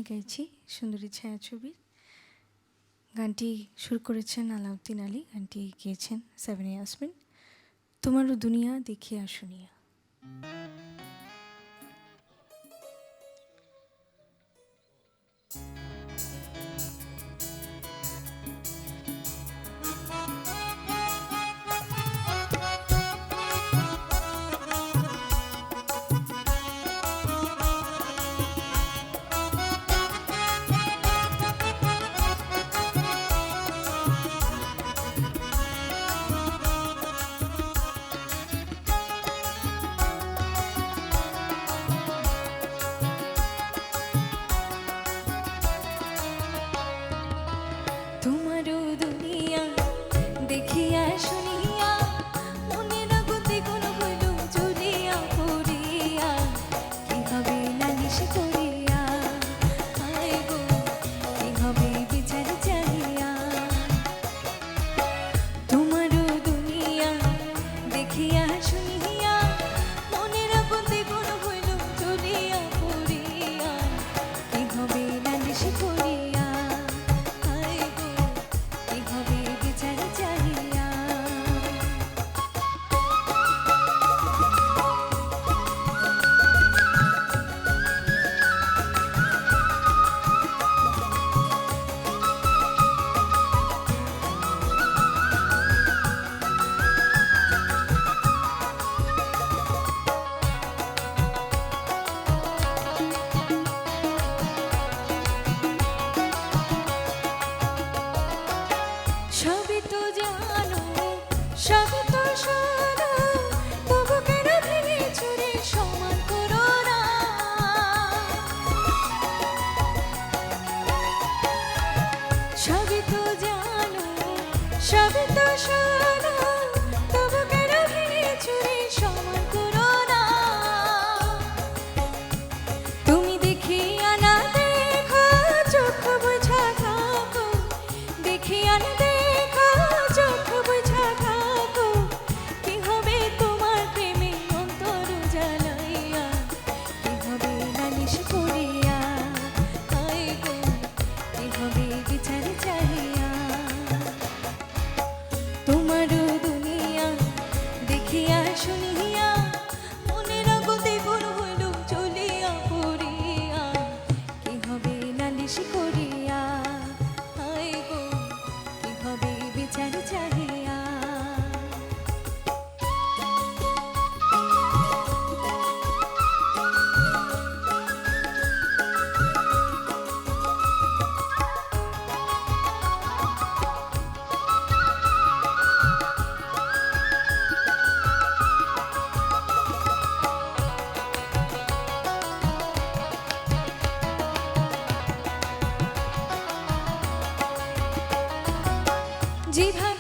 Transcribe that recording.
গাইছি সুন্দরী ছায়াছবির। গানটি সুর করেছেন আলাউদ্দিন আলী, গানটি গেয়েছেন সেভেন ইয়াসমিন। তোমারও দুনিয়া দেখিয়া শুনিয়া। তোমারও দুনিয়া দেখিয়া শুনিয়া মনের গতি কোন হইল চলিয়া পড়িয়া কি হবে নালিশ করিয়া, হায় গো কি হবে বিচার চাহিয়া। তোমারও দুনিয়া দেখিয়া শুনিয়া মনের গতি কোন হইল চলিয়া পড়িয়া কি হবে নালিশ করিয়া, সবই তো জানো সবই তো শোনো, তবু কেন ভেঙে চুরে সমান করো না। সবই তো জানো সবই তো শোনো, তবু কেন ভেঙে চুরে সমান করো না। তুমি দেখিয়া না দেখো চোখ বুঝা থাকো, দেখিয়া না দেখো চোখ বুঝা থাকো, কি হবে তোমার প্রেমে অন্তর জ্বালাইয়া, কি হবে নালিশ করিয়া, হায় গো কি হবে বিচার চাহিয়া। তোমারও দুনিয়া দেখিয়া শুনিয়া মনের গতি কোন হইল চলিয়া পড়িয়া কি হবে নালিশ করিয়া, হায় গো কি হবে বিচার চাহিয়া। যেভাবে